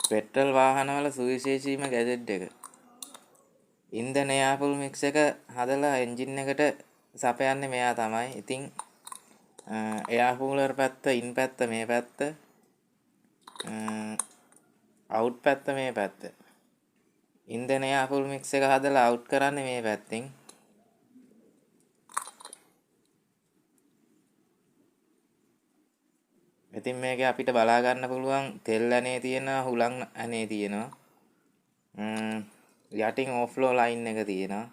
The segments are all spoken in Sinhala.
පෙට්‍රල් වාහනවල සුවිශේෂීම ගැජට් එක. ඉන්ධන එයාපුල් මික්ස් එක හදලා එන්ජින් එකට සපයන්නේ මෙයා තමයි. ඉතින් එයාපූලර් පැත්ත ඉන් පැත්ත මේ පැත්ත අවුට් පැත්ත මේ පැත්ත. ඉන්ධන එයාපුල් මික්ස් එක හදලා අවුට් කරන්නේ මේ පැත්තෙන්. ඉතින් මේක අපිට බලා ගන්න පුළුවන් තෙල් ඇනේ තියෙනවා, හුලං ඇනේ තියෙනවා. යටින් ඕෆ්ලෝ ලයින් එක තියෙනවා.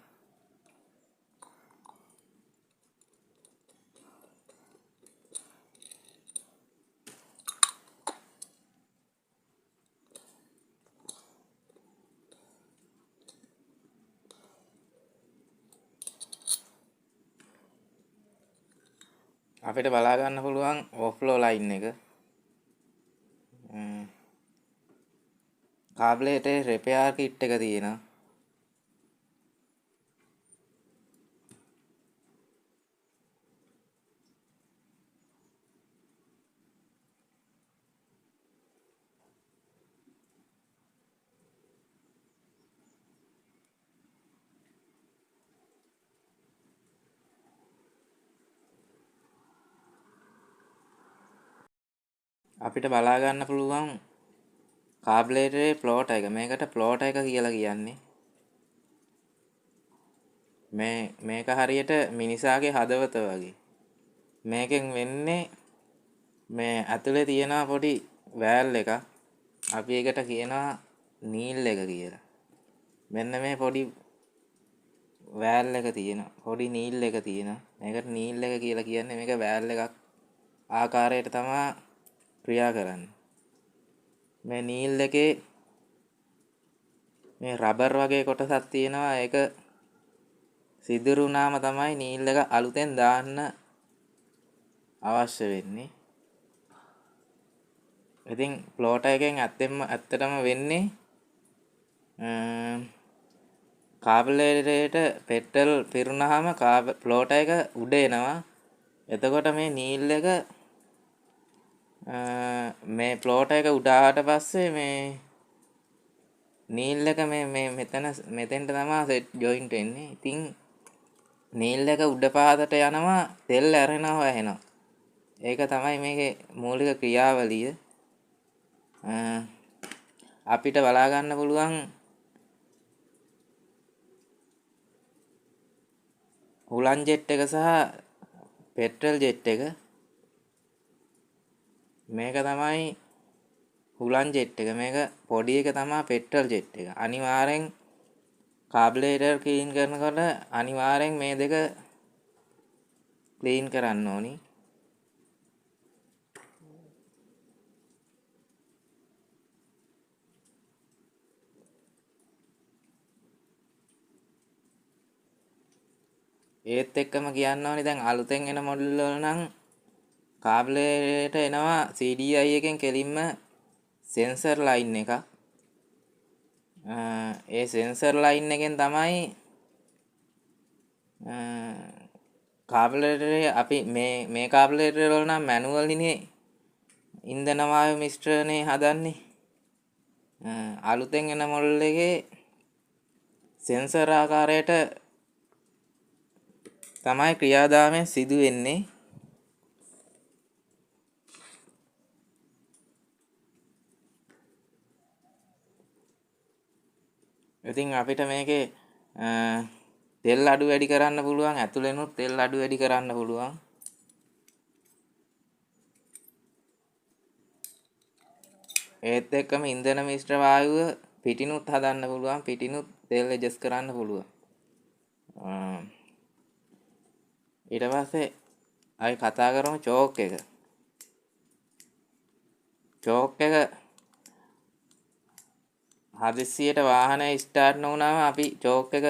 අපිට බලා ගන්න පුළුවන් ඕෆ්ලෝ ලයින් එක. කාබ්ලේටරේ රිපෙයාර් කිට් එක තියෙනවා. අපිට බලා ගන්න පුළුවන් කාබ්ලේටරේ ප්ලෝට් එක. මේකට ප්ලෝට් එක කියලා කියන්නේ. මේක හරියට මිනිසාගේ හදවත වගේ. මේකෙන් වෙන්නේ මේ ඇතුලේ තියෙන පොඩි වෑල් එකක්. අපි ඒකට කියනවා නීල් එක කියලා. මෙන්න මේ පොඩි වෑල් එක තියෙනවා. පොඩි නීල් එක තියෙනවා. මේකට නීල් එක කියලා කියන්නේ මේක වෑල් එකක් ආකාරයට තමයි ක්‍රියා කරන්නේ. මේ නීල් එකේ මේ රබර් වගේ කොටසක් තියෙනවා. ඒක සිදුරු වුණාම තමයි නීල් එක අලුතෙන් දාන්න අවශ්‍ය වෙන්නේ. ඉතින් ප්ලෝට් එකෙන් ඇත්තටම වෙන්නේ කාබ්ලේටරේට පෙට්‍රල් පිරුණාම ප්ලෝට් එක උඩ එනවා. එතකොට මේ නීල් එක මේ ප්ලෝට් එක උඩ ආවට පස්සේ මේ නීල් එක මේ මෙතෙන්ට තමයි සෙට් ජොයින්ට් වෙන්නේ. ඉතින් නීල් එක උඩ පාදට යනවා, තෙල් ඇරෙනවා වැහෙනවා. ඒක තමයි මේකේ මූලික ක්‍රියාවලිය. අපිට බලා ගන්න පුළුවන් හුලන් ජෙට් එක සහ පෙට්‍රල් ජෙට් එක. මේක තමයි හුලන් ජෙට් එක. මේක පොඩි එක තමයි පෙට්‍රල් ජෙට් එක. අනිවාර්යෙන් කාබ්ලේටර් ක්ලීන් කරනකොට අනිවාර්යෙන් මේ දෙක ක්ලීන් කරන්න ඕනි. ඒත් එක්කම කියන්න ඕනි දැන් අලුතෙන් එන මොඩල් වල නම් කාබ්ලේට එනවා CDI එකෙන් කෙලින්ම සෙන්සර් ලයින් එක. ඒ සෙන්සර් ලයින් එකෙන් තමයි කාබ්ලේටරේ අපි මේ කාබ්ලේටර් වල නම් මැනුවල් ඉනේ ඉන්ධන වායු මිශ්‍රණය හදන්නේ. අලුතෙන් එන මොඩල් එකේ සෙන්සර් ආකාරයට තමයි ක්‍රියාදාමය සිදු වෙන්නේ. ඉතින් අපිට මේකේ තෙල් අඩු වැඩි කරන්න පුළුවන්. ඇතුළෙනුත් තෙල් අඩු වැඩි කරන්න පුළුවන්. ඒත් එක්කම ඉන්ධන මිශ්‍ර වායුව පිටිනුත් හදන්න පුළුවන්. පිටිනුත් තෙල් ඇඩ්ජස්ට් කරන්න පුළුවන්. ඊට පස්සේ අපි කතා කරමු චෝක් එක. චෝක් එක හදිස්සියට වාහනය ස්ටාර්ට් නොවුනම අපි චෝක් එක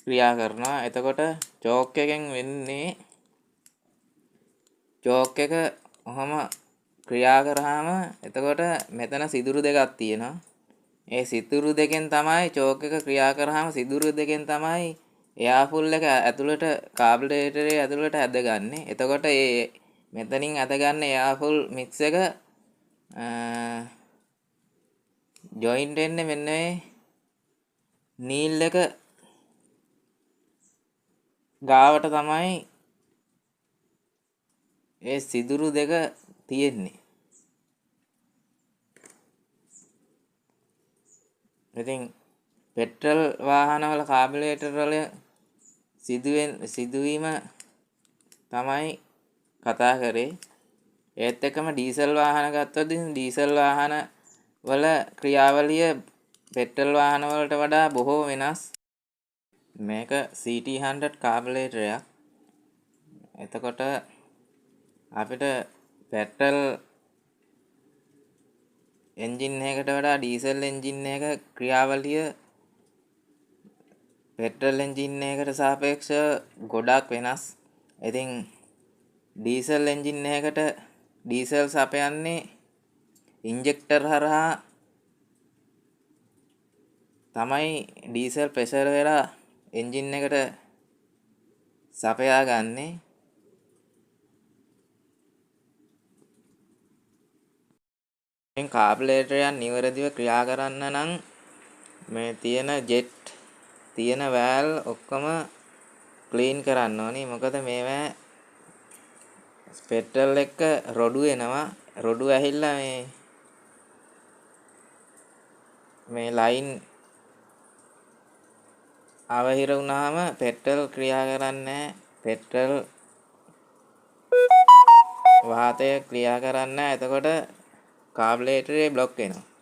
ක්‍රියා කරනවා. එතකොට චෝක් එකෙන් වෙන්නේ චෝක් එක ඔහම ක්‍රියා කරාම එතකොට මෙතන සිදුරු දෙකක් තියෙනවා. ඒ සිදුරු දෙකෙන් තමයි චෝක් එක ක්‍රියා කරාම සිදුරු දෙකෙන් තමයි එයා ෆුල් එක ඇතුළට කාබ්ලේටරේ ඇතුළට ඇදගන්නේ. එතකොට ඒ මෙතනින් ඇදගන්න එයා ෆුල් මික්ස් එක ජොයින්ට් වෙන්නේ මෙන්න මේ නීල් එක ගාවට තමයි ඒ සිදුරු දෙක තියෙන්නේ. ඉතින් පෙට්‍රල් වාහනවල කාබුරේටර් වල සිදුවීම තමයි කතා කරේ. ඒත් එක්කම ඩීසල් වාහන ගත්තොත් ඩීසල් වාහන වල ක්‍රියාවලිය පෙට්‍රල් වාහන වලට වඩා බොහෝ වෙනස්. මේක CT100 කාබුරේටරයක්. එතකොට අපිට පෙට්‍රල් එන්ජින් එකකට වඩා ඩීසල් එන්ජින් එක ක්‍රියාවලිය පෙට්‍රල් එන්ජින් එකකට සාපේක්ෂව ගොඩක් වෙනස්. ඉතින් ඩීසල් එන්ජින් එකකට ඩීසල් සපයන්නේ ඉන්ජෙක්ටර් හරහා තමයි ඩීසල් ප්‍රෙෂර් වෙලා එන්ජින් එකට සපයා ගන්නේ. මේ කාබුරේටරයක් නිවැරදිව ක්‍රියා කරන්න නම් මේ තියෙන ජෙට් තියෙන වෑල් ඔක්කොම ක්ලීන් කරන්න ඕනේ. මොකද මේවා පෙට්‍රල් එක්ක රොඩු වෙනවා. රොඩු ඇහිල්ලා මේ ලයින් අවහිර වුණාම පෙට්‍රල් ක්‍රියා කරන්නේ නැහැ. පෙට්‍රල් වාතය ක්‍රියා කරන්නේ නැහැ. එතකොට කාබුරේටරේ බ්ලොක් වෙනවා.